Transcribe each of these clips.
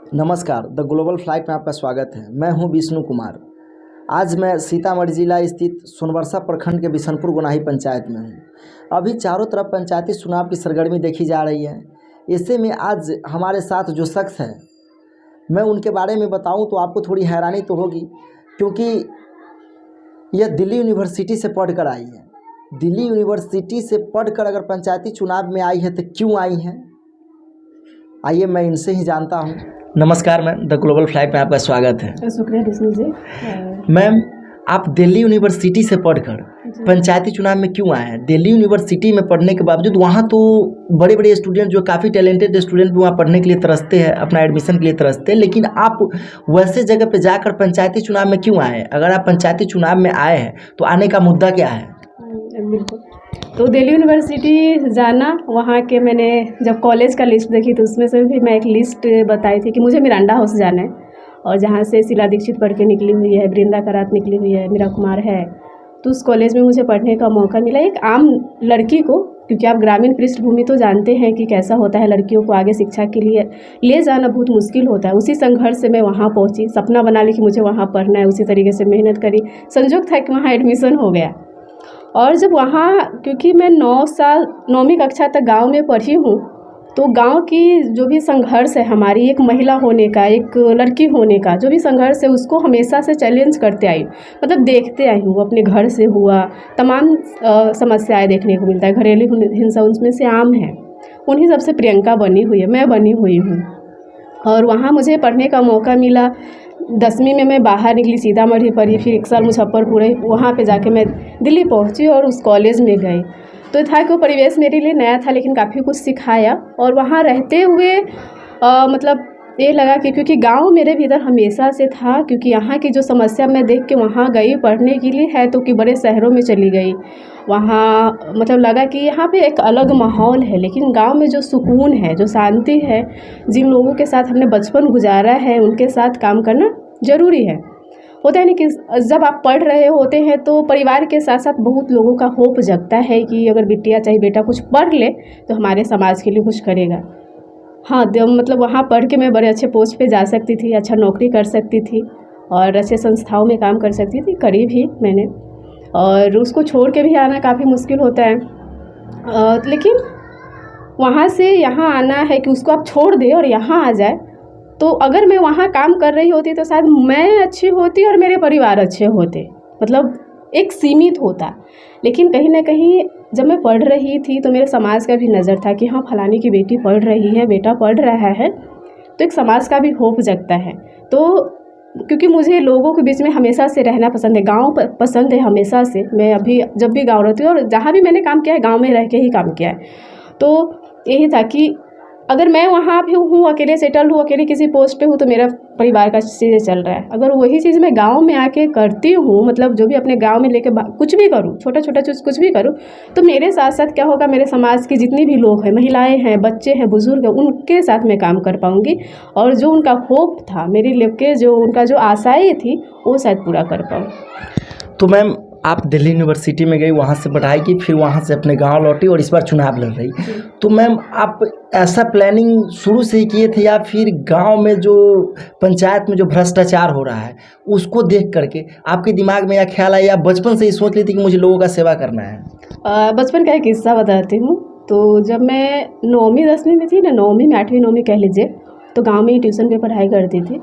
नमस्कार, the global flight में आपका स्वागत है। मैं हूं विष्णु कुमार। आज मैं सीतामढ़ी जिला स्थित सोनबरसा प्रखंड के बिशनपुर गोनाही पंचायत में हूं। अभी चारों तरफ पंचायती चुनाव की सरगर्मी देखी जा रही है। ऐसे में आज हमारे साथ जो शख्स है, मैं उनके बारे में बताऊं तो आपको थोड़ी हैरानी तो होगी, क्योंकि यह दिल्ली यूनिवर्सिटी से पढ़ कर आई है। दिल्ली यूनिवर्सिटी से पढ़कर अगर पंचायती चुनाव में आई है तो क्यों आई है, आइए मैं इनसे ही जानता हूं। नमस्कार मैम, द ग्लोबल फ्लाइट में आपका स्वागत है। शुक्रिया विष्णु जी। मैम, आप दिल्ली यूनिवर्सिटी से पढ़कर पंचायती चुनाव में क्यों आए हैं? दिल्ली यूनिवर्सिटी में पढ़ने के बावजूद वहाँ तो बड़े बड़े स्टूडेंट, जो काफ़ी टैलेंटेड स्टूडेंट भी वहाँ पढ़ने के लिए तरसते हैं, अपना एडमिशन के लिए तरसते हैं, लेकिन आप वैसे जगह पे जाकर पंचायती चुनाव में क्यों आए हैं? अगर आप पंचायती चुनाव में आए हैं तो आने का मुद्दा क्या है? बिल्कुल, तो दिल्ली यूनिवर्सिटी जाना, वहाँ के मैंने जब कॉलेज का लिस्ट देखी तो उसमें से भी मैं एक लिस्ट बताई थी कि मुझे मिरांडा हाउस जाना है, और जहाँ से शीला दीक्षित पढ़ के निकली हुई है, वृंदा करात निकली हुई है, मीरा कुमार है, तो उस कॉलेज में मुझे पढ़ने का मौका मिला। एक आम लड़की को, क्योंकि आप ग्रामीण पृष्ठभूमि तो जानते हैं कि कैसा होता है, लड़कियों को आगे शिक्षा के लिए ले जाना बहुत मुश्किल होता है। उसी संघर्ष से मैं वहाँ पहुँची, सपना बना ली कि मुझे वहाँ पढ़ना है, उसी तरीके से मेहनत करी, संयोग था कि वहाँ एडमिशन हो गया। और जब वहाँ, क्योंकि मैं 9 साल 9वीं कक्षा तक गांव में पढ़ी हूँ, तो गांव की जो भी संघर्ष है, हमारी एक महिला होने का, एक लड़की होने का जो भी संघर्ष है, उसको हमेशा से चैलेंज करते आई, मतलब देखते आई हूँ। अपने घर से हुआ तमाम समस्याएं देखने को मिलता है, घरेलू हिंसा उनमें से आम है। उन्हीं सबसे प्रियंका बनी हुई है, मैं बनी हुई हूँ। और वहाँ मुझे पढ़ने का मौका मिला। 10वीं में मैं बाहर निकली, सीतामढ़ी पढ़ी, फिर 1 साल मुजफ्फरपुर रही, वहाँ पे जाके मैं दिल्ली पहुँची और उस कॉलेज में गई। तो था कि वो परिवेश मेरे लिए नया था, लेकिन काफ़ी कुछ सिखाया। और वहाँ रहते हुए मतलब ये लगा कि क्योंकि गांव मेरे भीतर हमेशा से था, क्योंकि यहाँ की जो समस्या मैं देख के वहाँ गई पढ़ने के लिए है, तो कि बड़े शहरों में चली गई। वहाँ मतलब लगा कि यहाँ पे एक अलग माहौल है, लेकिन गांव में जो सुकून है, जो शांति है, जिन लोगों के साथ हमने बचपन गुजारा है, उनके साथ काम करना ज़रूरी है। होता है नहीं कि जब आप पढ़ रहे होते हैं तो परिवार के साथ साथ बहुत लोगों का होप जगता है कि अगर बिटिया चाहे बेटा कुछ पढ़ ले तो हमारे समाज के लिए कुछ करेगा। हाँ, मतलब वहाँ पढ़ के मैं बड़े अच्छे पोस्ट पे जा सकती थी, अच्छा नौकरी कर सकती थी और अच्छे संस्थाओं में काम कर सकती थी, करी भी मैंने। और उसको छोड़ के भी आना काफ़ी मुश्किल होता है, लेकिन वहाँ से यहाँ आना है कि उसको आप छोड़ दें और यहाँ आ जाए। तो अगर मैं वहाँ काम कर रही होती तो शायद मैं अच्छी होती और मेरे परिवार अच्छे होते, मतलब एक सीमित होता। लेकिन कहीं ना कहीं जब मैं पढ़ रही थी तो मेरे समाज का भी नज़र था कि हाँ, फलाने की बेटी पढ़ रही है, बेटा पढ़ रहा है, तो एक समाज का भी होप जगता है। तो क्योंकि मुझे लोगों के बीच में हमेशा से रहना पसंद है, गांव पसंद है हमेशा से। मैं अभी जब भी गांव रहती हूँ और जहाँ भी मैंने काम किया है, गांव में रह के ही काम किया है। तो यही था कि अगर मैं वहाँ भी हूँ, अकेले सेटल हूँ, अकेले किसी पोस्ट पे हूँ, तो मेरा परिवार का चीज़ें चल रहा है। अगर वही चीज़ मैं गांव में आके करती हूँ, मतलब जो भी अपने गांव में लेके कुछ भी करूँ, छोटा छोटा चीज़ कुछ भी करूँ, तो मेरे साथ साथ क्या होगा, मेरे समाज के जितनी भी लोग हैं, महिलाएं हैं, बच्चे हैं, बुजुर्ग हैं, उनके साथ मैं काम कर पाऊँगी। और जो उनका होप था मेरे लेके, जो उनका जो आशाएँ थी, वो शायद पूरा कर पाऊँ। तो मैम, आप दिल्ली यूनिवर्सिटी में गई, वहाँ से पढ़ाई की, फिर वहाँ से अपने गांव लौटी और इस बार चुनाव लड़ रही। तो मैम, आप ऐसा प्लानिंग शुरू से ही किए थे या फिर गांव में जो पंचायत में जो भ्रष्टाचार हो रहा है उसको देख करके आपके दिमाग में यह ख्याल आया, या बचपन से ही सोच ली थी कि मुझे लोगों का सेवा करना है? बचपन का एक किस्सा बताती हूँ। तो जब मैं 9वीं 10वीं में थी ना, 9वीं में 8वीं 9वीं कह लीजिए, तो गाँव में ही ट्यूशन पे पढ़ाई करती थी।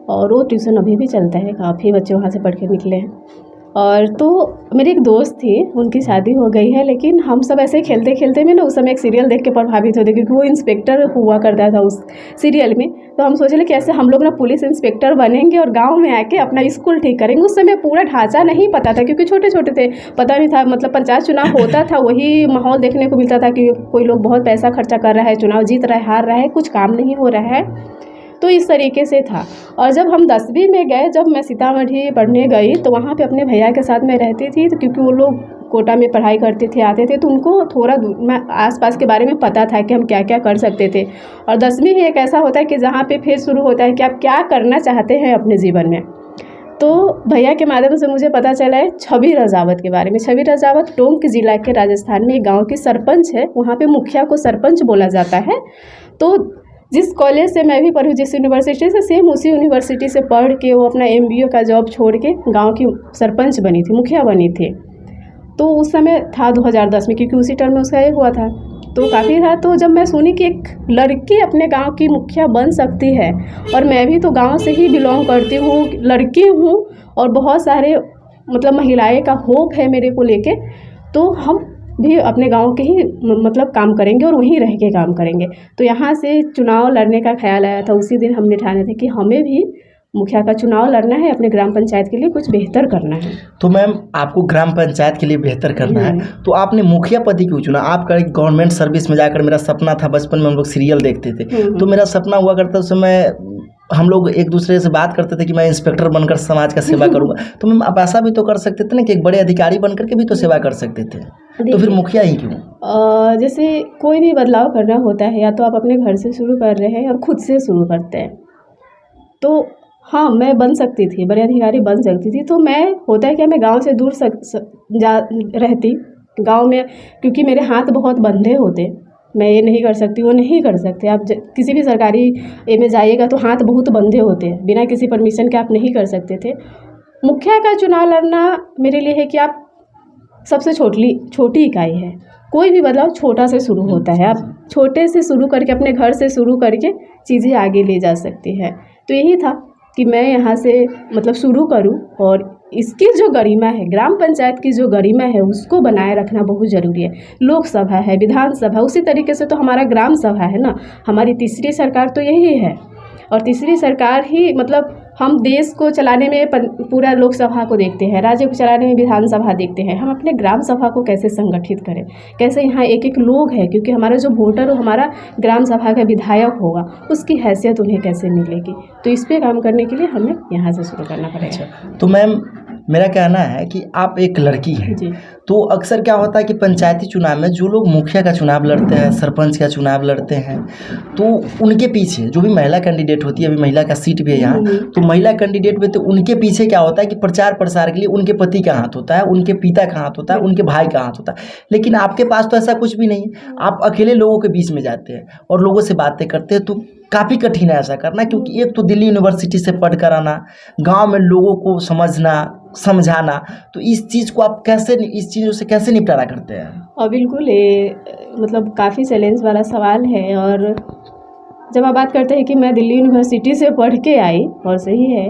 और वो ट्यूशन अभी भी चलता है, काफ़ी बच्चे वहाँ से पढ़ के निकले हैं। और तो मेरी एक दोस्त थी, उनकी शादी हो गई है, लेकिन हम सब ऐसे ही खेलते खेलते में ना, उस समय एक सीरियल देख के प्रभावित होते, क्योंकि वो इंस्पेक्टर हुआ करता था उस सीरियल में। तो हम सोचे कि ऐसे हम लोग ना पुलिस इंस्पेक्टर बनेंगे और गांव में आके अपना स्कूल ठीक करेंगे। उस समय पूरा ढांचा नहीं पता था, क्योंकि छोटे छोटे थे, पता नहीं था। मतलब पंचायत चुनाव होता था, वही माहौल देखने को मिलता था कि कोई लोग बहुत पैसा खर्चा कर रहा है, चुनाव जीत रहा है, हार रहा है, कुछ काम नहीं हो रहा है। तो इस तरीके से था। और जब हम 10वीं में गए, जब मैं सीतामढ़ी पढ़ने गई, तो वहाँ पे अपने भैया के साथ मैं रहती थी, तो क्योंकि वो लोग कोटा में पढ़ाई करते थे, आते थे, तो उनको थोड़ा मैं आसपास के बारे में पता था कि हम क्या क्या कर सकते थे। और 10वीं ही एक ऐसा होता है कि जहाँ पे फिर शुरू होता है कि आप क्या करना चाहते हैं अपने जीवन में। तो भैया के माध्यम से मुझे पता चला है छवि रजावत के बारे में। छवि रजावत टोंक जिला के राजस्थान में एक गाँव की सरपंच है, वहाँ पर मुखिया को सरपंच बोला जाता है। तो जिस कॉलेज से मैं भी पढ़ी, जिस यूनिवर्सिटी से, सेम उसी यूनिवर्सिटी से पढ़ के वो अपना MBA का जॉब छोड़ के गांव की सरपंच बनी थी, मुखिया बनी थी। तो उस समय था 2010 में, क्योंकि उसी टर्म में उसका ये हुआ था, तो काफ़ी था। तो जब मैं सुनी कि एक लड़की अपने गांव की मुखिया बन सकती है, और मैं भी तो गांव से ही बिलोंग करती हूँ, लड़की हूँ, और बहुत सारे मतलब महिलाएं का होप है मेरे को लेके, तो हम भी अपने गांव के ही मतलब काम करेंगे और वहीं रह के काम करेंगे। तो यहाँ से चुनाव लड़ने का ख्याल आया था। उसी दिन हमने ठाने थे कि हमें भी मुखिया का चुनाव लड़ना है, अपने ग्राम पंचायत के लिए कुछ बेहतर करना है। तो मैम आपको ग्राम पंचायत के लिए बेहतर करना है, तो आपने मुखिया पद क्यों चुना? आपका एक गवर्नमेंट सर्विस में जाकर, मेरा सपना था, बचपन में हम लोग सीरियल देखते थे, तो मेरा सपना हुआ करता उस समय, हम लोग एक दूसरे से बात करते थे कि मैं इंस्पेक्टर बनकर समाज का सेवा करूंगा। तो मैम आप ऐसा भी तो कर सकते थे ना कि एक बड़े अधिकारी बनकर के भी तो सेवा कर सकते थे, तो फिर मुखिया ही क्यों? जैसे कोई भी बदलाव करना होता है, या तो आप अपने घर से शुरू कर रहे हैं और खुद से शुरू करते हैं। तो हाँ, मैं बन सकती थी, बड़े अधिकारी बन सकती थी। तो मैं, होता है क्या, मैं गांव से दूर रहती गांव में, क्योंकि मेरे हाथ बहुत बंधे होते, मैं ये नहीं कर सकती, वो नहीं कर सकते। आप किसी भी सरकारी में जाइएगा तो हाथ बहुत बंधे होते हैं, बिना किसी परमिशन के आप नहीं कर सकते थे। मुखिया का चुनाव लड़ना मेरे लिए है कि आप सबसे छोटी इकाई है, कोई भी बदलाव छोटा से शुरू होता है। आप छोटे से शुरू करके, अपने घर से शुरू करके चीज़ें आगे ले जा सकती है। तो यही था कि मैं यहाँ से मतलब शुरू करूँ, और इसकी जो गरिमा है, ग्राम पंचायत की जो गरिमा है, उसको बनाए रखना बहुत ज़रूरी है। लोकसभा है, विधानसभा, उसी तरीके से तो हमारा ग्राम सभा है ना। हमारी तीसरी सरकार तो यही है, और तीसरी सरकार ही मतलब हम देश को चलाने में पूरा लोकसभा को देखते हैं, राज्य को चलाने में विधानसभा देखते हैं। हम अपने ग्राम सभा को कैसे संगठित करें, कैसे यहाँ एक एक लोग हैं, क्योंकि हमारा जो वोटर हो, हमारा ग्राम सभा का विधायक होगा, उसकी हैसियत उन्हें कैसे मिलेगी। तो इस पे काम करने के लिए हमें यहाँ से शुरू करना पड़ेगा। तो मैम मेरा कहना है कि आप एक लड़की हैं, तो अक्सर क्या होता है कि पंचायती चुनाव में जो लोग मुखिया का चुनाव लड़ते हैं, सरपंच का चुनाव लड़ते हैं, तो उनके पीछे जो भी महिला कैंडिडेट होती है, अभी महिला का सीट भी है यहाँ, तो महिला कैंडिडेट में तो उनके पीछे क्या होता है कि प्रचार प्रसार के लिए उनके पति का हाथ होता है, उनके पिता का हाथ होता है, उनके भाई का हाथ होता है। लेकिन आपके पास तो ऐसा कुछ भी नहीं है, आप अकेले लोगों के बीच में जाते हैं और लोगों से बातें करते हैं। तो काफ़ी कठिन है ऐसा करना, क्योंकि एक तो दिल्ली यूनिवर्सिटी से पढ़ कर आना, गाँव में लोगों को समझना समझाना, तो इस चीज़ को आप कैसे, इस चीज़ों से कैसे निपटारा करते हैं? और बिल्कुल ये मतलब काफ़ी चैलेंज वाला सवाल है। और जब आप बात करते हैं कि मैं दिल्ली यूनिवर्सिटी से पढ़ के आई, और सही है,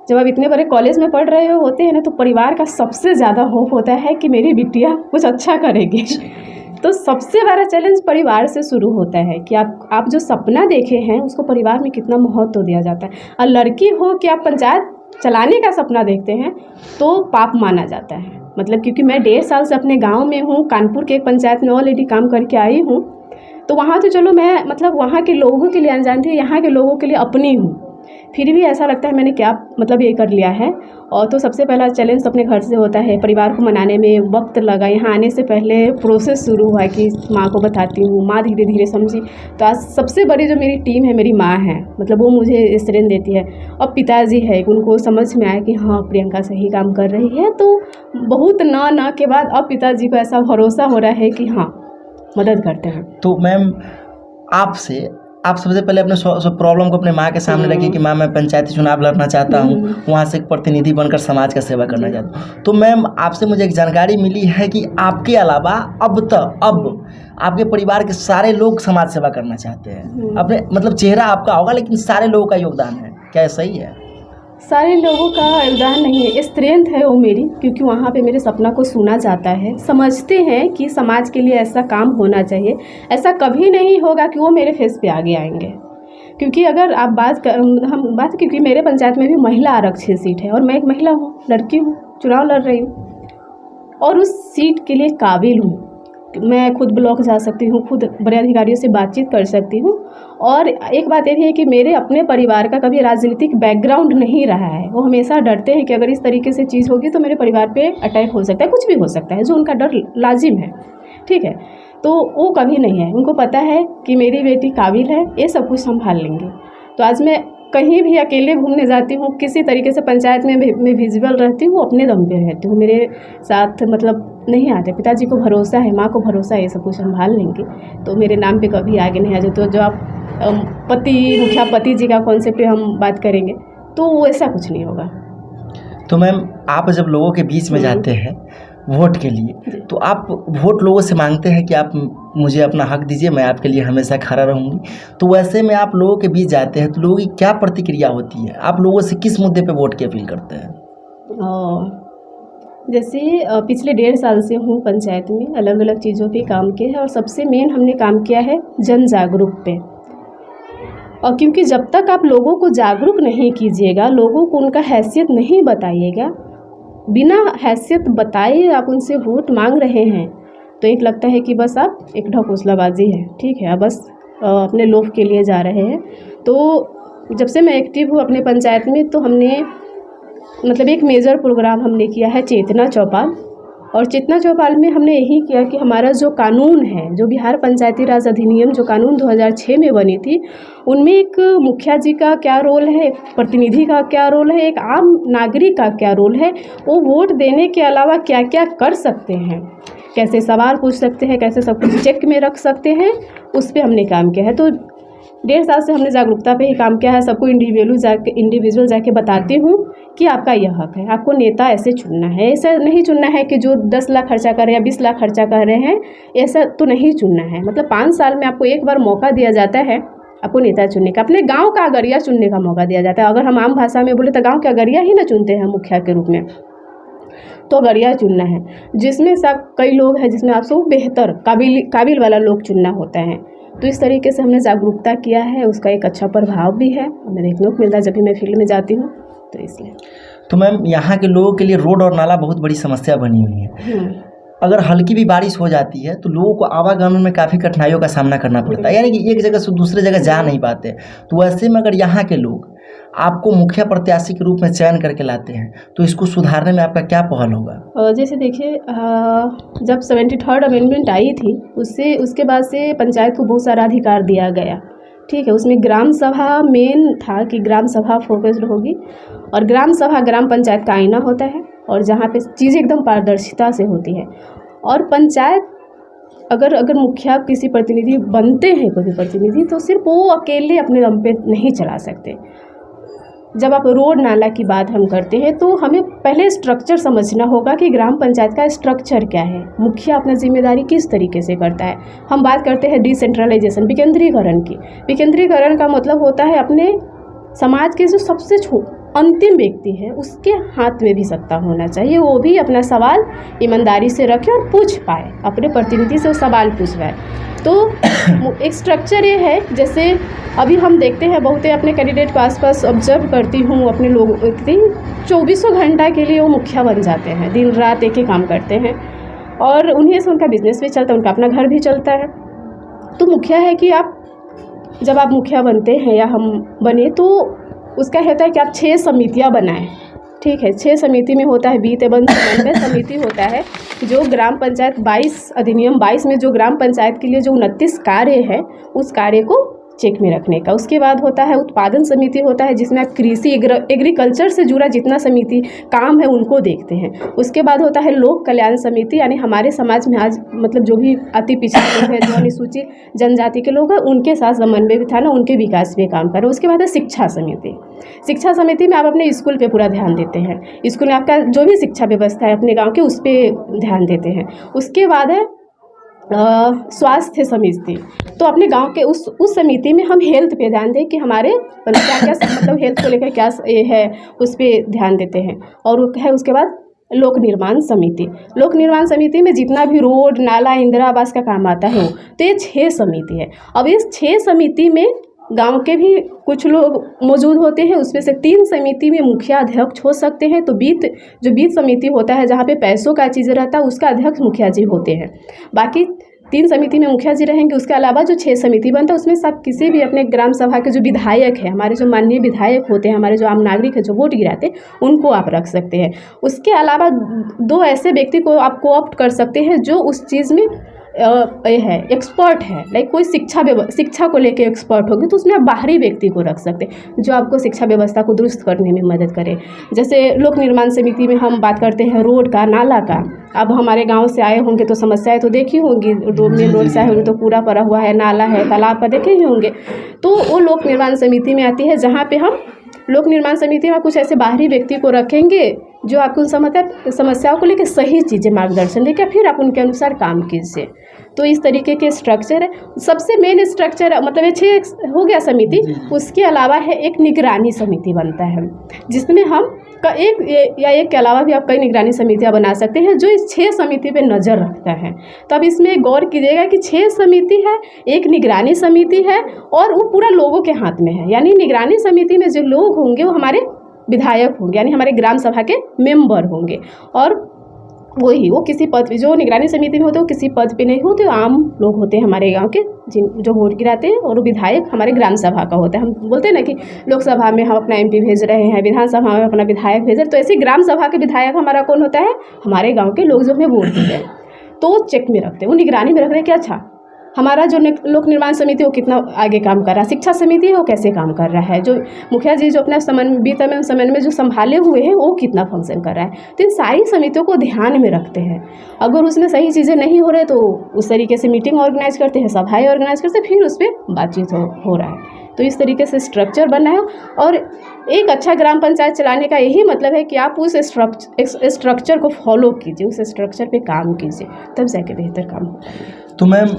जब आप इतने बड़े कॉलेज में पढ़ रहे होते हैं ना, तो परिवार का सबसे ज़्यादा होप होता है कि मेरी बिटिया कुछ अच्छा करेगी। तो सबसे बड़ा चैलेंज परिवार से शुरू होता है कि आप जो सपना देखे हैं उसको परिवार में कितना महत्व दिया जाता है। और लड़की हो कि आप पंचायत चलाने का सपना देखते हैं तो पाप माना जाता है। मतलब क्योंकि मैं 1.5 साल से अपने गांव में हूँ, कानपुर के एक पंचायत में ऑलरेडी काम करके आई हूँ, तो वहाँ तो चलो मैं मतलब वहाँ के लोगों के लिए अनजान थी, यहाँ के लोगों के लिए अपनी हूँ, फिर भी ऐसा लगता है मैंने क्या मतलब ये कर लिया है। और तो सबसे पहला चैलेंज अपने घर से होता है, परिवार को मनाने में वक्त लगा। यहाँ आने से पहले प्रोसेस शुरू हुआ कि माँ को बताती हूँ, माँ धीरे धीरे समझी। तो आज सबसे बड़ी जो मेरी टीम है मेरी माँ है, मतलब वो मुझे स्ट्रेंथ देती है। और पिताजी है, उनको समझ में आया कि हाँ प्रियंका सही काम कर रही है, तो बहुत ना के बाद अब पिताजी को ऐसा भरोसा हो रहा है कि हाँ मदद करते हैं। तो मैम आप सबसे पहले अपने प्रॉब्लम को अपने माँ के सामने रखिए कि माँ मैं पंचायती चुनाव लड़ना चाहता हूँ, वहाँ से एक प्रतिनिधि बनकर समाज का सेवा करना चाहता हूँ। तो मैम आपसे मुझे एक जानकारी मिली है कि आपके अलावा अब आपके परिवार के सारे लोग समाज सेवा करना चाहते हैं। अपने मतलब चेहरा आपका होगा लेकिन सारे लोगों का योगदान है, क्या सही है? सारे लोगों का योगदान नहीं है, स्ट्रेंथ है वो मेरी, क्योंकि वहाँ पे मेरे सपना को सुना जाता है। समझते हैं कि समाज के लिए ऐसा काम होना चाहिए। ऐसा कभी नहीं होगा कि वो मेरे फेस पे आगे आएंगे, क्योंकि अगर आप क्योंकि मेरे पंचायत में भी महिला आरक्षित सीट है और मैं एक महिला हूँ, लड़की हूँ, चुनाव लड़ रही हूँ और उस सीट के लिए काबिल हूँ। मैं खुद ब्लॉक जा सकती हूँ, खुद बड़े अधिकारियों से बातचीत कर सकती हूँ। और एक बात ये भी है कि मेरे अपने परिवार का कभी राजनीतिक बैकग्राउंड नहीं रहा है। वो हमेशा डरते हैं कि अगर इस तरीके से चीज़ होगी तो मेरे परिवार पे अटैक हो सकता है, कुछ भी हो सकता है, जो उनका डर लाजिम है, ठीक है। तो वो कभी नहीं है, उनको पता है कि मेरी बेटी काबिल है, ये सब कुछ संभाल लेंगे। तो आज मैं कहीं भी अकेले घूमने जाती हूँ, किसी तरीके से पंचायत में मैं विजिबल रहती हूँ, अपने दम पे रहती हूँ, मेरे साथ मतलब नहीं आते। पिताजी को भरोसा है, माँ को भरोसा है, ये सब कुछ संभाल लेंगे, तो मेरे नाम पे कभी आगे नहीं आ जाते। तो जो आप मुखिया पति जी का कॉन्सेप्ट पे हम बात करेंगे तो वैसा कुछ नहीं होगा। तो मैम, आप जब लोगों के बीच में जाते हैं वोट के लिए, तो आप वोट लोगों से मांगते हैं कि आप मुझे अपना हक दीजिए, मैं आपके लिए हमेशा खड़ा रहूँगी। तो वैसे में आप लोगों के बीच जाते हैं तो लोगों की क्या प्रतिक्रिया होती है? आप लोगों से किस मुद्दे पे वोट की अपील करते हैं? जैसे पिछले 1.5 साल से हूँ पंचायत में, अलग अलग चीज़ों पे काम किया है और सबसे मेन हमने काम किया है जन जागरूक पे। और क्योंकि जब तक आप लोगों को जागरूक नहीं कीजिएगा, लोगों को उनका हैसियत नहीं बताइएगा, बिना हैसियत बताए आप उनसे वोट मांग रहे हैं तो एक लगता है कि बस आप एक ढकोसलाबाजी है, ठीक है, आप बस अपने लोभ के लिए जा रहे हैं। तो जब से मैं एक्टिव हूँ अपने पंचायत में तो हमने मतलब एक मेजर प्रोग्राम हमने किया है चेतना चौपाल। और चेतना चौपाल में हमने यही किया कि हमारा जो कानून है, जो बिहार पंचायती राज अधिनियम जो कानून 2006 में बनी थी, उनमें एक मुखिया जी का क्या रोल है, एक प्रतिनिधि का क्या रोल है, एक आम नागरिक का क्या रोल है, वो वोट देने के अलावा क्या क्या कर सकते हैं, कैसे सवाल पूछ सकते हैं, कैसे सब कुछ चेक में रख सकते हैं, उस पर हमने काम किया है। तो 1.5 साल से हमने जागरूकता पे ही काम किया है। सबको इंडिविजुअल जाके बताती हूँ कि आपका यह हक है, आपको नेता ऐसे चुनना है, ऐसा नहीं चुनना है कि जो 10 लाख खर्चा कर रहे हैं या 20 लाख खर्चा कर रहे हैं, ऐसा तो नहीं चुनना है। मतलब 5 साल में आपको एक बार मौका दिया जाता है आपको नेता चुनने का, अपने गाँव का अगरिया चुनने का मौका दिया जाता है। अगर हम आम भाषा में बोले तो गाँव के अगरिया ही ना चुनते हैं मुखिया के रूप में, तो अगरिया चुनना है जिसमें सब कई लोग हैं, जिसमें आपको बेहतर काबिल वाला लोग चुनना होता है। तो इस तरीके से हमने जागरूकता किया है, उसका एक अच्छा प्रभाव भी है, हमें देखने को मिलता है जब भी मैं फील्ड में जाती हूँ, तो इसलिए। तो मैम, यहाँ के लोगों के लिए रोड और नाला बहुत बड़ी समस्या बनी हुई है। अगर हल्की भी बारिश हो जाती है तो लोगों को आवागमन में काफ़ी कठिनाइयों का सामना करना पड़ता है, यानी कि एक जगह से दूसरे जगह जा नहीं पाते। तो वैसे में अगर यहाँ के लोग आपको मुखिया प्रत्याशी के रूप में चयन करके लाते हैं तो इसको सुधारने में आपका क्या पहल होगा? जैसे देखिए, जब 73rd अमेंडमेंट आई थी उसके बाद से पंचायत को बहुत सारा अधिकार दिया गया, ठीक है। उसमें ग्राम सभा मेन था कि ग्राम सभा फोकस्ड होगी, और ग्राम सभा ग्राम पंचायत का आईना होता है और जहाँ पे चीज़ें एकदम पारदर्शिता से होती है। और पंचायत अगर मुखिया किसी प्रतिनिधि बनते हैं, कोई भी प्रतिनिधि, तो सिर्फ वो अकेले अपने दम पे नहीं चला सकते। जब आप रोड नाला की बात हम करते हैं तो हमें पहले स्ट्रक्चर समझना होगा कि ग्राम पंचायत का स्ट्रक्चर क्या है, मुखिया अपना जिम्मेदारी किस तरीके से करता है। हम बात करते हैं डिसेंट्रलाइजेशन, विकेंद्रीकरण की। विकेंद्रीकरण का मतलब होता है अपने समाज के जो सबसे अंतिम व्यक्ति है उसके हाथ में भी सत्ता होना चाहिए, वो भी अपना सवाल ईमानदारी से रखे और पूछ पाए, अपने प्रतिनिधि से वो सवाल पूछ पाए। तो एक स्ट्रक्चर ये है, जैसे अभी हम देखते हैं बहुत अपने कैंडिडेट को आसपास ऑब्जर्व करती हूँ, अपने लोग 2400 घंटा के लिए वो मुखिया बन जाते हैं, दिन रात एक ही काम करते हैं और उन्हीं से उनका बिजनेस भी चलता है, उनका अपना घर भी चलता है। तो मुखिया है कि जब आप मुखिया बनते हैं या हम बने तो उसका कहता है कि आप 6 समितियाँ बनाएं, ठीक है। 6 समिति में होता है बीते बंद समन्वय समिति होता है, जो ग्राम पंचायत 22 अधिनियम 22 में जो ग्राम पंचायत के लिए जो 29 कार्य है उस कार्य को चेक में रखने का। उसके बाद होता है उत्पादन समिति होता है, जिसमें आप कृषि एग्रीकल्चर से जुड़ा जितना समिति काम है उनको देखते हैं। उसके बाद होता है लोक कल्याण समिति, यानी हमारे समाज में आज मतलब जो भी अति पिछड़े लोग हैं, जो अनुसूचित जनजाति के लोग हैं, उनके साथ समन्वय बिठाना, उनके विकास पे काम करें। उसके बाद है शिक्षा समिति। शिक्षा समिति में आप अपने स्कूल पे पूरा ध्यान देते हैं, स्कूल में आपका जो भी शिक्षा व्यवस्था है अपने गाँव के उस पर ध्यान देते हैं। उसके बाद है स्वास्थ्य समिति, तो अपने गांव के उस समिति में हम हेल्थ पे ध्यान दें कि हमारे क्या क्या मतलब हेल्थ को लेकर क्या ये है उस पर ध्यान देते हैं। और वो है उसके बाद लोक निर्माण समिति। लोक निर्माण समिति में जितना भी रोड नाला इंदिरा आवास का काम आता है वो, तो ये 6 समिति है। अब इस 6 समिति में गांव के भी कुछ लोग मौजूद होते हैं, उसमें से 3 समिति में मुखिया अध्यक्ष हो सकते हैं। तो बीत समिति होता है जहाँ पे पैसों का चीज़ रहता है, उसका अध्यक्ष मुखिया जी होते हैं। बाकी 3 समिति में मुखिया जी रहेंगे। उसके अलावा जो 6 समिति बनता है उसमें सब किसी भी अपने ग्राम सभा के जो विधायक है, हमारे जो माननीय विधायक होते हैं, हमारे जो आम नागरिक है जो वोट गिराते हैं, उनको आप रख सकते हैं। उसके अलावा 2 ऐसे व्यक्ति को आप कोऑप्ट कर सकते हैं जो उस चीज़ में ये है एक्सपर्ट है, लाइक कोई शिक्षा को लेके एक्सपर्ट होगी तो उसमें आप बाहरी व्यक्ति को रख सकते हैं जो आपको शिक्षा व्यवस्था को दुरुस्त करने में मदद करे। जैसे लोक निर्माण समिति में हम बात करते हैं रोड का, नाला का। अब हमारे गांव से आए होंगे तो समस्याएं तो देखी होंगी, मेन रोड से आए होंगे तो कूड़ा पड़ा हुआ है, नाला है, तालाब का देखे ही होंगे। तो वो लोक निर्माण समिति में आती है, जहाँ पे हम लोक निर्माण समिति में कुछ ऐसे बाहरी व्यक्ति को रखेंगे जो आपको उन समस्याओं को लेकर सही चीज़ें मार्गदर्शन देके फिर आप उनके अनुसार काम कीजिए। तो इस तरीके के स्ट्रक्चर है। सबसे मेन स्ट्रक्चर मतलब ये 6 हो गया समिति। उसके अलावा है एक निगरानी समिति बनता है, जिसमें हम एक के अलावा भी आप कई निगरानी समितियां बना सकते हैं जो इस 6 समिति पे नज़र रखता है। तो अब इसमें गौर कीजिएगा कि 6 समिति है, एक निगरानी समिति है और वो पूरा लोगों के हाथ में है। यानी निगरानी समिति में जो लोग होंगे वो हमारे विधायक होंगे, यानी हमारे ग्राम सभा के मेंबर होंगे। और वो किसी पद पे, जो निगरानी समिति में होते हैं वो किसी पद पे नहीं होते, आम लोग होते हैं हमारे गांव के जो वोट गिराते हैं। और विधायक हमारे ग्राम सभा का होता है। हम बोलते हैं ना कि लोकसभा में हम अपना MP भेज रहे हैं, विधानसभा में अपना विधायक भेज रहे हैं, तो ऐसे ग्राम सभा के विधायक हमारा कौन होता है? हमारे गाँव के लोग जो हमें वोट देते हैं। तो वो चेक में रखते हैं, वो निगरानी में रख रहे हैं कि अच्छा हमारा जो लोक निर्माण समिति वो कितना आगे काम कर रहा है, शिक्षा समिति है वो कैसे काम कर रहा है, जो मुखिया जी जो अपना समय में जो संभाले हुए हैं वो कितना फंक्शन कर रहा है। तो इन सारी समितियों को ध्यान में रखते हैं। अगर उसमें सही चीज़ें नहीं हो रहे तो उस तरीके से मीटिंग ऑर्गेनाइज करते हैं, सभाएँ ऑर्गेनाइज करते हैं, फिर उस पर बातचीत हो रहा है। तो इस तरीके से स्ट्रक्चर बनना है। और एक अच्छा ग्राम पंचायत चलाने का यही मतलब है कि आप उस स्ट्रक्चर को फॉलो कीजिए, उस स्ट्रक्चर पे काम कीजिए, तब जाके बेहतर काम होगा। तो मैम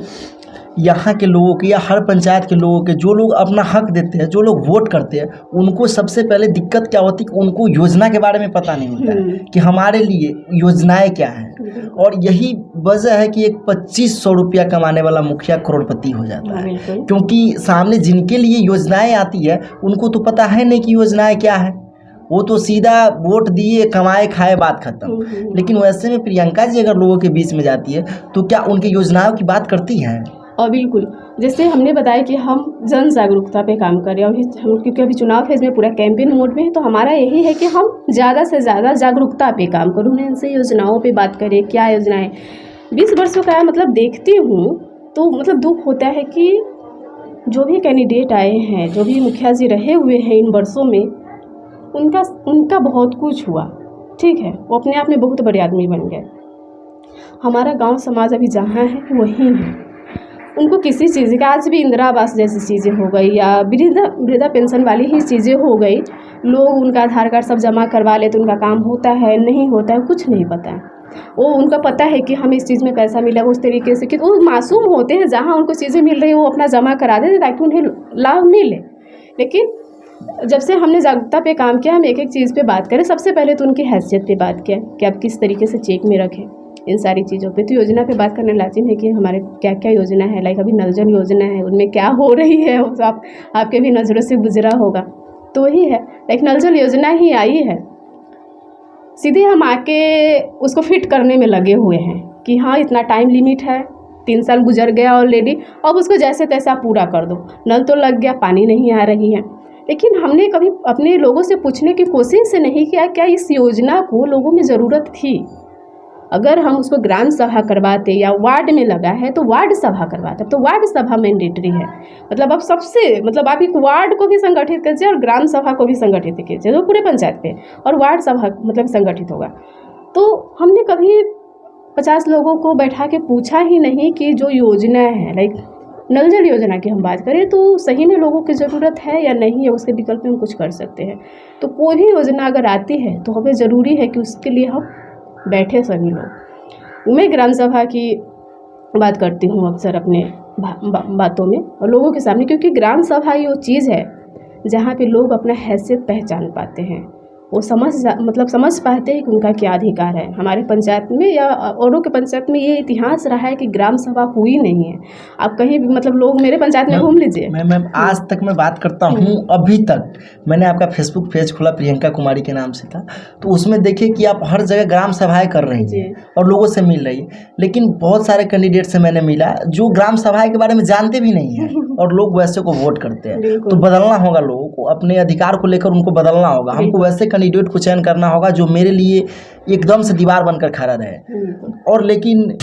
यहाँ के लोगों के या हर पंचायत के लोगों के जो लोग अपना हक देते हैं, जो लोग वोट करते हैं, उनको सबसे पहले दिक्कत क्या होती है कि उनको योजना के बारे में पता नहीं होता है कि हमारे लिए योजनाएं क्या हैं। और यही वजह है कि एक 2500 रुपया कमाने वाला मुखिया करोड़पति हो जाता है, क्योंकि सामने जिनके लिए योजनाएं आती है उनको तो पता है नहीं कि योजनाएं क्या है। वो तो सीधा वोट दिए, कमाए, खाए, बात खत्म। लेकिन वैसे में प्रियंका जी अगर लोगों के बीच में जाती है तो क्या उनकी योजनाओं की बात करती हैं? और बिल्कुल, जैसे हमने बताया कि हम जन जागरूकता पे काम कर रहे हैं, क्योंकि अभी चुनाव फेज में पूरा कैंपेन मोड में है, तो हमारा यही है कि हम ज़्यादा से ज़्यादा जागरूकता पे काम करूँ, उन्हें इनसे योजनाओं पे बात करें, क्या योजनाएं 20 वर्षों का मतलब देखती हूँ तो मतलब दुख होता है कि जो भी कैंडिडेट आए हैं, जो भी मुखिया जी रहे हुए हैं इन वर्षों में, उनका बहुत कुछ हुआ, ठीक है, वो अपने आप में बहुत बड़े आदमी बन गए। हमारा गाँव समाज अभी जहाँ है वहीं है, उनको किसी चीज़ का, आज भी इंदिरा आवास जैसी चीज़ें हो गई या वृद्धा पेंशन वाली ही चीज़ें हो गई, लोग उनका आधार कार्ड सब जमा करवा ले तो उनका काम होता है, नहीं होता है, कुछ नहीं पता है। वो उनका पता है कि हमें इस चीज़ में पैसा मिला, उस तरीके से कि वो मासूम होते हैं, जहाँ उनको चीज़ें मिल रही है वो अपना जमा करा देते ताकि उन्हें लाभ मिले। लेकिन जब से हमने जागरूकता पे काम किया, हम एक एक चीज़ पे बात करें। सबसे पहले तो उनकी हैसियत पे बात किया कि आप किस तरीके से चेक में रखें इन सारी चीज़ों पे। तो योजना पे बात करना लाजिम है कि हमारे क्या क्या योजना है, लाइक अभी नल जल योजना है, उनमें क्या हो रही है वो तो आपके भी नज़रों से गुजरा होगा। तो वही है, लाइक नल जल योजना ही आई है, सीधे हम आके उसको फिट करने में लगे हुए हैं कि हाँ इतना टाइम लिमिट है, 3 साल गुजर गया ऑलरेडी, अब उसको जैसे तैसे आप पूरा कर दो। नल तो लग गया, पानी नहीं आ रही है, लेकिन हमने कभी अपने लोगों से पूछने की कोशिश से नहीं किया क्या इस योजना को लोगों में ज़रूरत थी। अगर हम उसको ग्राम सभा करवाते या वार्ड में लगा है तो वार्ड सभा करवाते, तो वार्ड सभा मैंडेटरी है। मतलब अब आप एक वार्ड को भी संगठित कीजिए और ग्राम सभा को भी संगठित कीजिए, जो पूरे पंचायत पे, और वार्ड सभा मतलब संगठित होगा। तो हमने कभी 50 लोगों को बैठा के पूछा ही नहीं कि जो योजना है, लाइक नल जल योजना की हम बात करें तो सही में लोगों की ज़रूरत है या नहीं है, उसके विकल्प में हम कुछ कर सकते हैं। तो कोई भी योजना अगर आती है तो हमें ज़रूरी है कि उसके लिए हम बैठे सभी लोग। मैं ग्राम सभा की बात करती हूँ अक्सर अपने बातों में और लोगों के सामने, क्योंकि ग्राम सभा ये वो चीज़ है जहाँ पे लोग अपना हैसियत पहचान पाते हैं, वो समझ पाते हैं कि उनका क्या अधिकार है। हमारे पंचायत में या औरों के पंचायत में ये इतिहास रहा है कि ग्राम सभा हुई नहीं है। आप कहीं भी मतलब लोग मेरे पंचायत में घूम लीजिए, मैं आज तक मैं बात करता हूँ, अभी तक मैंने आपका फेसबुक पेज खोला प्रियंका कुमारी के नाम से था, तो उसमें देखिए कि आप हर जगह ग्राम सभाएं कर रही हैं और लोगों से मिल रही है। लेकिन बहुत सारे कैंडिडेट से मैंने मिला जो ग्राम सभाएं के बारे में जानते भी नहीं है और लोग वैसे को वोट करते हैं। तो बदलना होगा लोगों को, अपने अधिकार को लेकर उनको बदलना होगा। हमको वैसे कैंडिडेट को चयन करना होगा जो मेरे लिए एकदम से दीवार बनकर खड़ा रहे। और लेकिन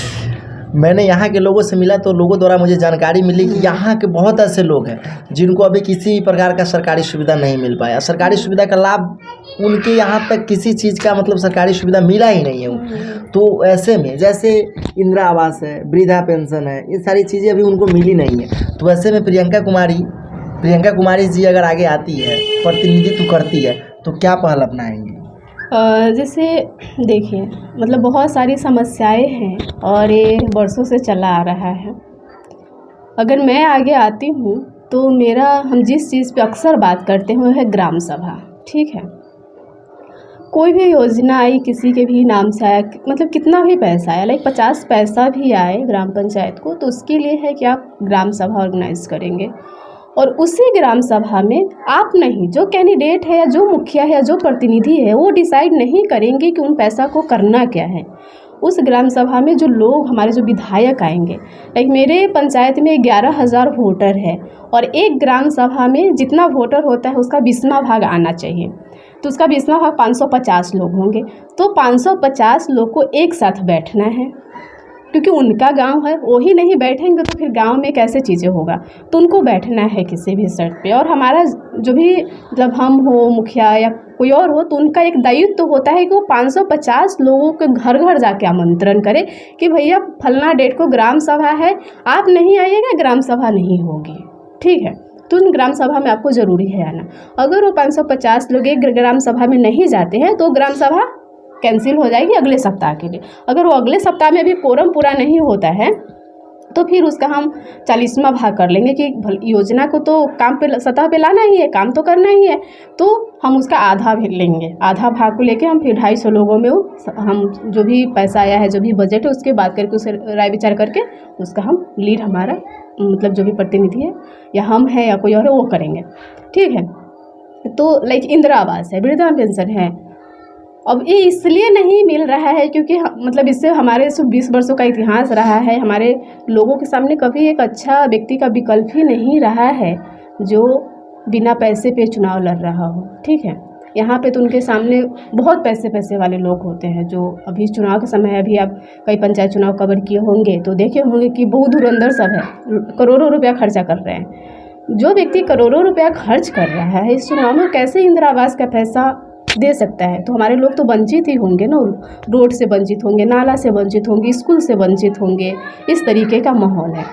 मैंने यहाँ के लोगों से मिला तो लोगों द्वारा मुझे जानकारी मिली कि यहाँ के बहुत ऐसे लोग हैं जिनको अभी किसी प्रकार का सरकारी सुविधा नहीं मिल पाया। सरकारी सुविधा का लाभ उनके यहाँ तक किसी चीज़ का मतलब सरकारी सुविधा मिला ही नहीं है। तो ऐसे में जैसे इंदिरा आवास है, वृद्धा पेंशन है, ये सारी चीज़ें अभी उनको मिली नहीं है। तो ऐसे में प्रियंका कुमारी जी अगर आगे आती है, प्रतिनिधित्व करती है, तो क्या पहल अपनाएंगी? जैसे देखिए, मतलब बहुत सारी समस्याएं हैं और ये वर्षों से चला आ रहा है। अगर मैं आगे आती हूँ तो हम जिस चीज़ पे अक्सर बात करते हैं वो है ग्राम सभा। ठीक है, कोई भी योजना आई, किसी के भी नाम से आया, मतलब कितना भी पैसा आया, लाइक 50 पैसा भी आए ग्राम पंचायत को, तो उसके लिए है कि आप ग्राम सभा ऑर्गेनाइज करेंगे और उसी ग्राम सभा में आप नहीं, जो कैंडिडेट है या जो मुखिया है या जो प्रतिनिधि है, वो डिसाइड नहीं करेंगे कि उन पैसा को करना क्या है। उस ग्राम सभा में जो लोग, हमारे जो विधायक आएंगे, लाइक मेरे पंचायत में 11,000 वोटर है और एक ग्राम सभा में जितना वोटर होता है उसका 20वां भाग आना चाहिए, तो उसका 20वां भाग 550 लोग होंगे। तो 550 लोग को एक साथ बैठना है, क्योंकि उनका गांव है, वो ही नहीं बैठेंगे तो फिर गांव में कैसे चीज़ें होगा। तो उनको बैठना है किसी भी शर्त पे। और हमारा जो भी मतलब हम हो, मुखिया या कोई और हो, तो उनका एक दायित्व तो होता है कि वो 550 लोगों के घर घर जाके आमंत्रण करे कि भैया फलना डेट को ग्राम सभा है, आप नहीं आइएगा, ग्राम सभा नहीं होगी। ठीक है, तो उन ग्राम सभा में आपको ज़रूरी है आना। अगर वो 550 लोग एक ग्राम सभा में नहीं जाते हैं तो ग्राम सभा कैंसिल हो जाएगी अगले सप्ताह के लिए। अगर वो अगले सप्ताह में भी कोरम पूरा नहीं होता है तो फिर उसका हम 40वां भाग कर लेंगे कि योजना को तो काम पे सतह पे लाना ही है, काम तो करना ही है, तो हम उसका आधा भी लेंगे। आधा भाग को लेके हम फिर 250 लोगों में हम जो भी पैसा आया है, जो भी बजट है, उसके बात करके उसे राय विचार करके उसका हम लीड, हमारा मतलब जो भी प्रतिनिधि है या हम है या कोई और है, वो करेंगे। ठीक है, तो लाइक इंदिरा आवास है, वृद्धा पेंशन है, अब ये इसलिए नहीं मिल रहा है क्योंकि मतलब इससे हमारे 20 वर्षों का इतिहास रहा है, हमारे लोगों के सामने कभी एक अच्छा व्यक्ति का विकल्प ही नहीं रहा है जो बिना पैसे पे चुनाव लड़ रहा हो। ठीक है, यहाँ पे तो उनके सामने बहुत पैसे वाले लोग होते हैं जो अभी चुनाव के समय, अभी आप कई पंचायत चुनाव कवर किए होंगे तो देखे होंगे कि बहुत धुरंधर सब है, करोड़ों रुपया खर्चा कर रहे हैं। जो व्यक्ति करोड़ों रुपया खर्च कर रहा है इस चुनाव में, कैसे इंदिरा आवास का पैसा दे सकता है? तो हमारे लोग तो वंचित ही होंगे ना, रोड से वंचित होंगे, नाला से वंचित होंगे, स्कूल से वंचित होंगे, इस तरीके का माहौल है।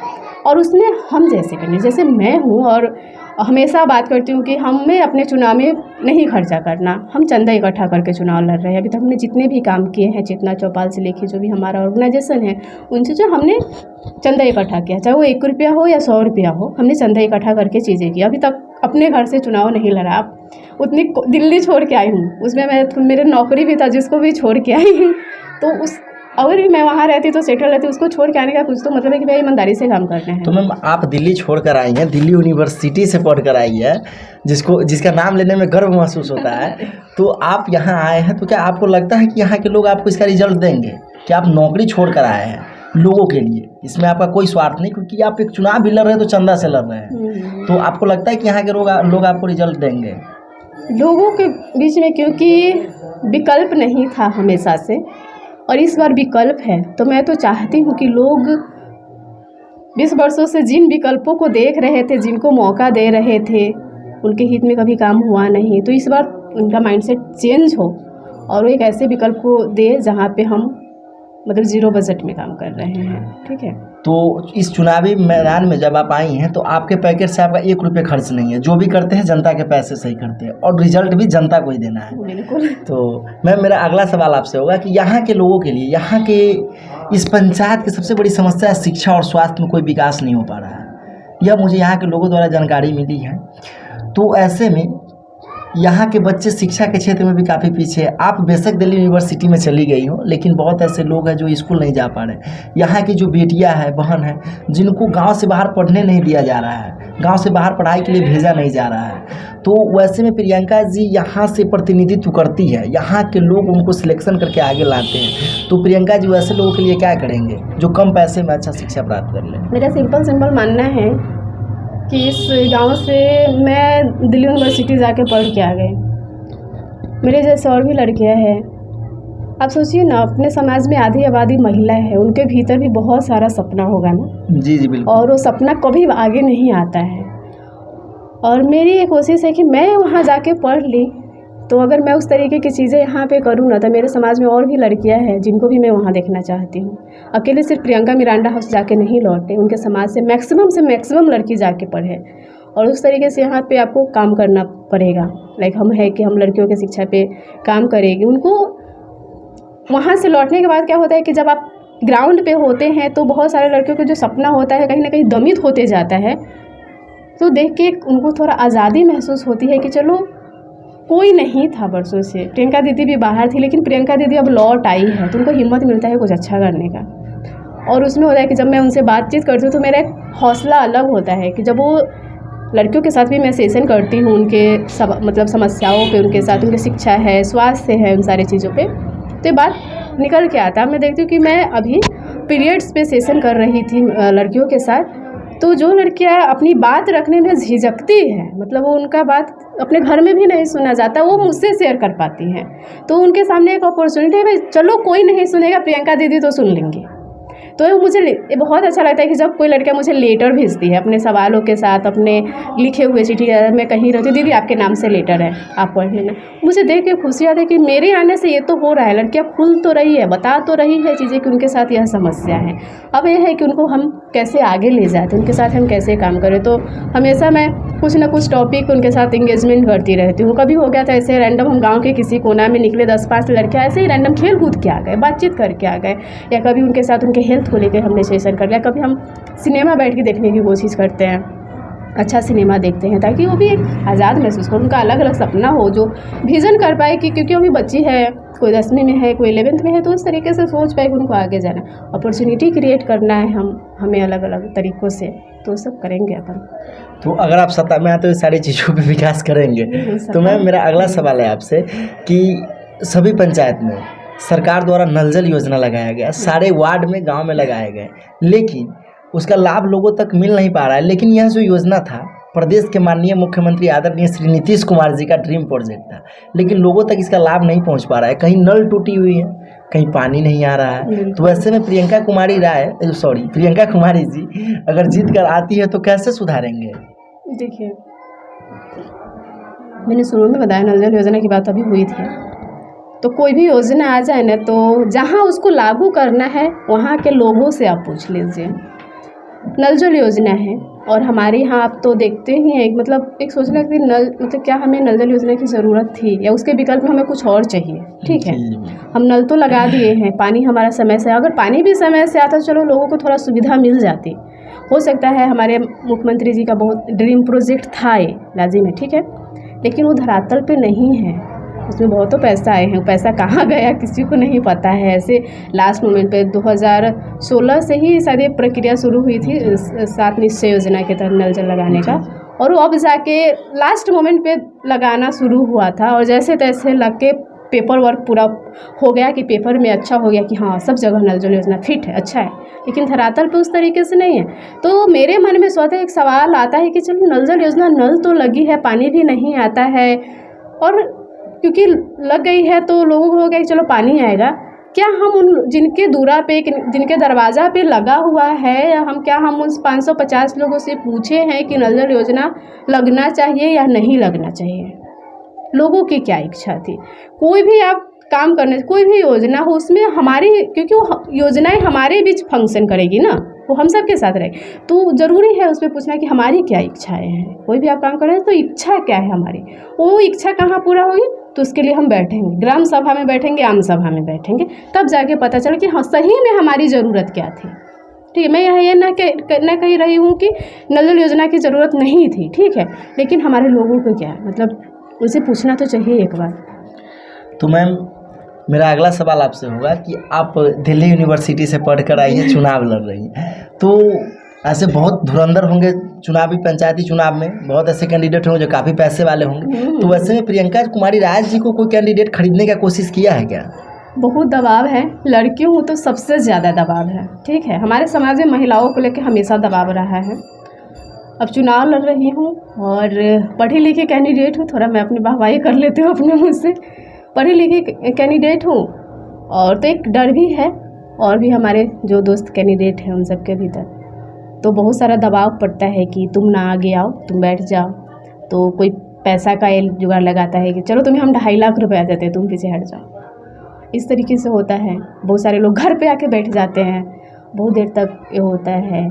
और उसमें हम जैसे करने, जैसे मैं हूँ और हमेशा बात करती हूँ कि हमें अपने चुनाव में नहीं खर्चा करना, हम चंदा इकट्ठा करके चुनाव लड़ रहे हैं। अभी तक हमने जितने भी काम किए हैं, चेतना चौपाल से लेके जो भी हमारा ऑर्गेनाइजेशन है, उनसे जो हमने चंदा इकट्ठा किया, चाहे वो 1 रुपया हो या 100 रुपया हो, हमने चंदा इकट्ठा करके चीज़ें की। अभी तक अपने घर से चुनाव नहीं लड़ा। आप उतनी दिल्ली छोड़ के आई हूँ, उसमें मेरे नौकरी भी था जिसको भी छोड़ के आई हूँ, तो उस अगर भी मैं वहाँ रहती तो सेटल रहती, उसको छोड़ के आने का कुछ तो मतलब है कि भाई ईमानदारी से काम करना है। तो मैम, आप दिल्ली छोड़ कर आई हैं, दिल्ली यूनिवर्सिटी से पढ़ कर आई है, जिसका नाम लेने में गर्व महसूस होता है। तो आप यहाँ आए हैं तो क्या आपको लगता है कि यहाँ के लोग आपको इसका रिजल्ट देंगे कि आप नौकरी छोड़ कर आए हैं लोगों के लिए? इसमें आपका कोई स्वार्थ नहीं, क्योंकि आप एक चुनाव भी लड़ रहे हैं तो चंदा से लड़ रहे हैं। तो आपको लगता है कि यहाँ के लोग आपको रिजल्ट देंगे? लोगों के बीच में क्योंकि विकल्प नहीं था हमेशा से, और इस बार विकल्प है, तो मैं तो चाहती हूँ कि लोग 20 वर्षों से जिन विकल्पों को देख रहे थे, जिनको मौका दे रहे थे, उनके हित में कभी काम हुआ नहीं, तो इस बार उनका माइंडसेट चेंज हो और वो एक ऐसे विकल्प को दे जहाँ पे हम मतलब 0 बजट में काम कर रहे हैं। ठीक है, तो इस चुनावी मैदान में जब आप आई हैं तो आपके पैकेट से आपका 1 रुपये खर्च नहीं है, जो भी करते हैं जनता के पैसे से ही करते हैं और रिजल्ट भी जनता को ही देना है। बिल्कुल। तो मैम, मेरा अगला सवाल आपसे होगा कि यहाँ के लोगों के लिए, यहाँ के इस पंचायत की सबसे बड़ी समस्या है शिक्षा और स्वास्थ्य में कोई विकास नहीं हो पा रहा है। यह मुझे यहाँ के लोगों द्वारा जानकारी मिली है। तो ऐसे में यहाँ के बच्चे शिक्षा के क्षेत्र में भी काफ़ी पीछे है। आप बेशक दिल्ली यूनिवर्सिटी में चली गई हो, लेकिन बहुत ऐसे लोग हैं जो स्कूल नहीं जा पा रहे। यहाँ की जो बेटियाँ हैं, बहन हैं, जिनको गांव से बाहर पढ़ने नहीं दिया जा रहा है, गांव से बाहर पढ़ाई के लिए भेजा नहीं जा रहा है। तो वैसे में प्रियंका जी यहाँ से प्रतिनिधित्व करती है, यहाँ के लोग उनको सिलेक्शन करके आगे लाते हैं। तो प्रियंका जी वैसे लोगों के लिए क्या करेंगे जो कम पैसे में अच्छा शिक्षा प्राप्त कर लें? मेरा सिंपल मानना है कि इस गांव से मैं दिल्ली यूनिवर्सिटी जाके पढ़ के आ गई। मेरे जैसे और भी लड़कियां हैं, आप सोचिए ना, अपने समाज में आधी आबादी महिला है, उनके भीतर भी बहुत सारा सपना होगा ना। जी जी बिल्कुल। और वो सपना कभी आगे नहीं आता है। और मेरी ये कोशिश है कि मैं वहाँ जाके पढ़ ली, तो अगर मैं उस तरीके की चीज़ें यहाँ पे करूँ ना, तो मेरे समाज में और भी लड़कियाँ हैं जिनको भी मैं वहाँ देखना चाहती हूँ। अकेले सिर्फ प्रियंका मिरांडा हाउस जाके नहीं लौटे, उनके समाज से मैक्सिमम लड़की जाके पढ़े। और उस तरीके से यहाँ पे आपको काम करना पड़ेगा। लाइक हम है कि हम लड़कियों की शिक्षा पे काम करेंगे। उनको वहाँ से लौटने के बाद क्या होता है कि जब आप ग्राउंड पे होते हैं तो बहुत सारे लड़कियों का जो सपना होता है कहीं ना कहीं दमित होते जाता है। तो देख के उनको थोड़ा आज़ादी महसूस होती है कि चलो कोई नहीं था बरसों से। प्रियंका दीदी भी बाहर थी, लेकिन प्रियंका दीदी अब लौट आई है, तो उनको हिम्मत मिलता है कुछ अच्छा करने का। और उसमें होता है कि जब मैं उनसे बातचीत करती हूँ तो मेरा एक हौसला अलग होता है कि जब वो लड़कियों के साथ भी मैं सेशन करती हूँ, उनके मतलब समस्याओं पे, उनके साथ उनकी शिक्षा है, स्वास्थ्य है, उन सारी चीज़ों पे, तो ये बात निकल के आता है। मैं देखती हूँ कि मैं अभी पीरियड्स पे सेशन कर रही थी लड़कियों के साथ, तो जो लड़कियाँ अपनी बात रखने में झिझकती हैं, मतलब वो उनका बात अपने घर में भी नहीं सुना जाता, वो मुझसे शेयर कर पाती हैं, तो उनके सामने एक अपॉर्चुनिटी है, भाई चलो कोई नहीं सुनेगा, प्रियंका दीदी तो सुन लेंगी। तो मुझे ये बहुत अच्छा लगता है कि जब कोई लड़कियाँ मुझे लेटर भेजती है अपने सवालों के साथ, अपने लिखे हुए चिट्ठी, मैं कहीं रहती हूँ, दीदी आपके नाम से लेटर है, आप पढ़ लेना। मुझे देख के खुशी आती है कि मेरे आने से ये तो हो रहा है, लड़कियाँ खुल तो रही है, बता तो रही है चीज़ें कि उनके साथ यह समस्या है। अब यह है कि उनको हम कैसे आगे ले जाते, उनके साथ हम कैसे काम करें। तो हमेशा मैं कुछ ना कुछ टॉपिक उनके साथ इंगेजमेंट करती रहती हूँ। कभी हो गया था ऐसे रैंडम, हम गाँव के किसी कोना में निकले, 10-5 लड़कियाँ ऐसे ही रैंडम खेल कूद के आ गए, बातचीत करके आ गए, या कभी उनके साथ उनके हेल्थ को लेकर हमने सेशन कर लिया। कभी हम सिनेमा बैठ के देखने की कोशिश करते हैं, अच्छा सिनेमा देखते हैं, ताकि वो भी एक आज़ाद महसूस हो, उनका अलग अलग सपना हो, जो विज़न कर पाए कि क्योंकि वो भी बच्ची है, कोई 10वीं में है, कोई 11th में है, तो उस तरीके से सोच पाए कि उनको आगे जाना, अपॉर्चुनिटी क्रिएट करना है हमें अलग अलग तरीक़ों से, तो सब करेंगे अपन। तो अगर आप सत्ता में आते तो सारी चीज़ों पे विकास करेंगे। तो मैम मेरा अगला सवाल है आपसे कि सभी पंचायत में सरकार द्वारा नल जल योजना लगाया गया, सारे वार्ड में, गांव में लगाए गए, लेकिन उसका लाभ लोगों तक मिल नहीं पा रहा है। लेकिन यह जो योजना था प्रदेश के माननीय मुख्यमंत्री आदरणीय श्री नीतीश कुमार जी का ड्रीम प्रोजेक्ट था, लेकिन लोगों तक इसका लाभ नहीं पहुंच पा रहा है। कहीं नल टूटी हुई है, कहीं पानी नहीं आ रहा है। तो ऐसे में प्रियंका कुमारी जी अगर जीत कर आती है तो कैसे सुधारेंगे? देखिए, मैंने शुरू में बताया नल जल योजना की बात अभी हुई थी, तो कोई भी योजना आ जाए ना, तो जहाँ उसको लागू करना है वहाँ के लोगों से आप पूछ लीजिए। नल जल योजना है और हमारे यहाँ आप तो देखते ही हैं, मतलब एक सोचना कि नल, मतलब क्या हमें नल जल योजना की ज़रूरत थी या उसके विकल्प में हमें कुछ और चाहिए। ठीक है, हम नल तो लगा दिए हैं, पानी हमारा समय से, अगर पानी भी समय से आता तो चलो लोगों को थोड़ा सुविधा मिल जाती। हो सकता है हमारे मुख्यमंत्री जी का बहुत ड्रीम प्रोजेक्ट था ये लाजिम है, ठीक है, लेकिन वो धरातल पे नहीं है। उसमें बहुत तो पैसा आए हैं, पैसा कहाँ गया किसी को नहीं पता है। ऐसे लास्ट मोमेंट पे 2016 से ही शायद ये प्रक्रिया शुरू हुई थी 7 निश्चय योजना के तहत नल जल लगाने का, और वो अब जाके लास्ट मोमेंट पे लगाना शुरू हुआ था, और जैसे तैसे लग के पेपर वर्क पूरा हो गया कि पेपर में अच्छा हो गया कि हाँ सब जगह नल जल योजना फिट है, अच्छा है, लेकिन धरातल पे उस तरीके से नहीं है। तो मेरे मन में स्वतः एक सवाल आता है कि चलो नल जल योजना, नल तो लगी है, पानी भी नहीं आता है, और क्योंकि लग गई है तो लोगों को हो गया कि चलो पानी आएगा, क्या हम उन जिनके दूरा पे, जिनके दरवाज़ा पे लगा हुआ है, हम उन 550 लोगों से पूछे हैं कि नल जल योजना लगना चाहिए या नहीं लगना चाहिए? लोगों की क्या इच्छा थी? कोई भी आप काम करने, कोई भी योजना हो उसमें हमारी, क्योंकि वो योजनाएं हमारे बीच फंक्शन करेगी ना, वो हम सब के साथ रहे, तो ज़रूरी है उसमें पूछना कि हमारी क्या इच्छाएं हैं। कोई भी आप काम कर रहे हैं तो इच्छा क्या है हमारी, वो इच्छा कहाँ पूरा होगी, तो उसके लिए हम बैठेंगे, ग्राम सभा में बैठेंगे, आम सभा में बैठेंगे, तब जाके पता चले कि हाँ सही में हमारी ज़रूरत क्या थी। ठीक है, मैं ये ना कह रही हूँ कि नल जल योजना की ज़रूरत नहीं थी, ठीक है, लेकिन हमारे लोगों को क्या है, मतलब उसे पूछना तो चाहिए एक बार। तो मैम मेरा अगला सवाल आपसे होगा कि आप दिल्ली यूनिवर्सिटी से पढ़कर आई हैं, चुनाव लड़ रही हैं, तो ऐसे बहुत धुरंधर होंगे चुनावी, पंचायती चुनाव में बहुत ऐसे कैंडिडेट होंगे जो काफ़ी पैसे वाले होंगे, तो वैसे में प्रियंका कुमारी राज जी को कोई कैंडिडेट खरीदने का कोशिश किया है क्या? बहुत दबाव है, लड़कियों को तो सबसे ज़्यादा दबाव है। ठीक है, हमारे समाज में महिलाओं को लेकर हमेशा दबाव रहा है। अब चुनाव लड़ रही हूँ और पढ़ी लिखी कैंडिडेट हूँ, थोड़ा मैं अपनी वाहवाही कर लेती हूँ अपने मुँह से, पढ़ी लिखी कैंडिडेट हूँ और तो एक डर भी है, और भी हमारे जो दोस्त कैंडिडेट हैं उन सब के भीतर तो बहुत सारा दबाव पड़ता है कि तुम ना आगे आओ, तुम बैठ जाओ। तो कोई पैसा का ये जुगाड़ लगाता है कि चलो तुम्हें हम 2.5 लाख रुपया देते हैं, तुम पीछे हट जाओ। इस तरीके से होता है। बहुत सारे लोग घर पे आके बैठ जाते हैं, बहुत देर तक ये होता है।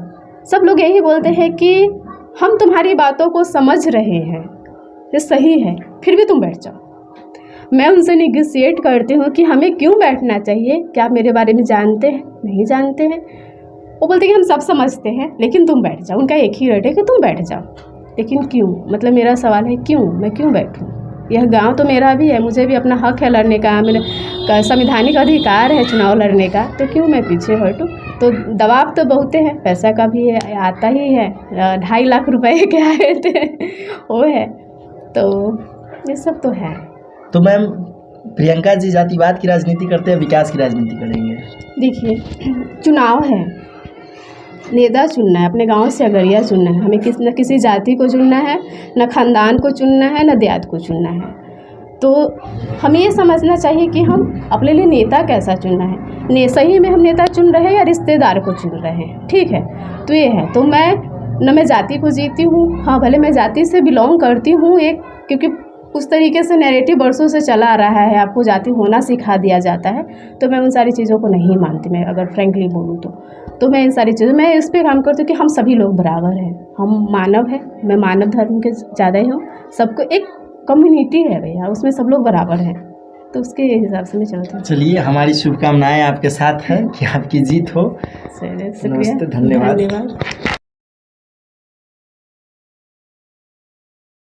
सब लोग यही बोलते हैं कि हम तुम्हारी बातों को समझ रहे हैं, ये सही है, फिर भी तुम बैठ जाओ। मैं उनसे निगोशिएट करती हूँ कि हमें क्यों बैठना चाहिए, क्या आप मेरे बारे में जानते हैं, नहीं जानते हैं। वो बोलते हैं कि हम सब समझते हैं लेकिन तुम बैठ जाओ। उनका एक ही रेट है कि तुम बैठ जाओ, लेकिन क्यों? मतलब मेरा सवाल है क्यों, मैं क्यों बैठूं? यह गांव तो मेरा भी है, मुझे भी अपना हक है लड़ने का, मेरा संवैधानिक अधिकार है चुनाव लड़ने का, तो क्यों मैं पीछे हटूं? तो दबाव तो बहुत है, पैसा का भी है, आता ही है। 2.5 लाख रुपए क्या रहते हैं वो है, तो ये सब तो है। तो मैम, प्रियंका जी जातिवाद की राजनीति करते हैं, विकास की राजनीति करेंगे? देखिए, चुनाव है, नेता चुनना है, अपने गांव से अगरिया चुनना है। हमें न किसी जाति को चुनना है, न खानदान को चुनना है, न देहात को चुनना है। तो हमें ये समझना चाहिए कि हम अपने लिए नेता कैसा चुनना है। सही में हम नेता चुन रहे हैं या रिश्तेदार को चुन रहे हैं, ठीक है? तो ये है। तो मैं जाति को जीती हूँ, हाँ भले मैं जाति से बिलोंग करती हूँ एक, क्योंकि उस तरीके से नैरेटिव बरसों से चला आ रहा है, आपको जाति होना सिखा दिया जाता है। तो मैं उन सारी चीज़ों को नहीं मानती, मैं अगर फ्रेंकली बोलूँ तो मैं इन सारी चीज़ों, मैं इस पर काम करती हूँ कि हम सभी लोग बराबर हैं, हम मानव हैं। मैं मानव धर्म के ज़्यादा ही हूँ। सबको एक कम्युनिटी है भैया, उसमें सब लोग बराबर हैं, तो उसके हिसाब से मैं चलती हूँ। चलिए, हमारी शुभकामनाएं आपके साथ हैं कि आपकी जीत हो। शुक्रिया, नमस्ते, धन्यवाद।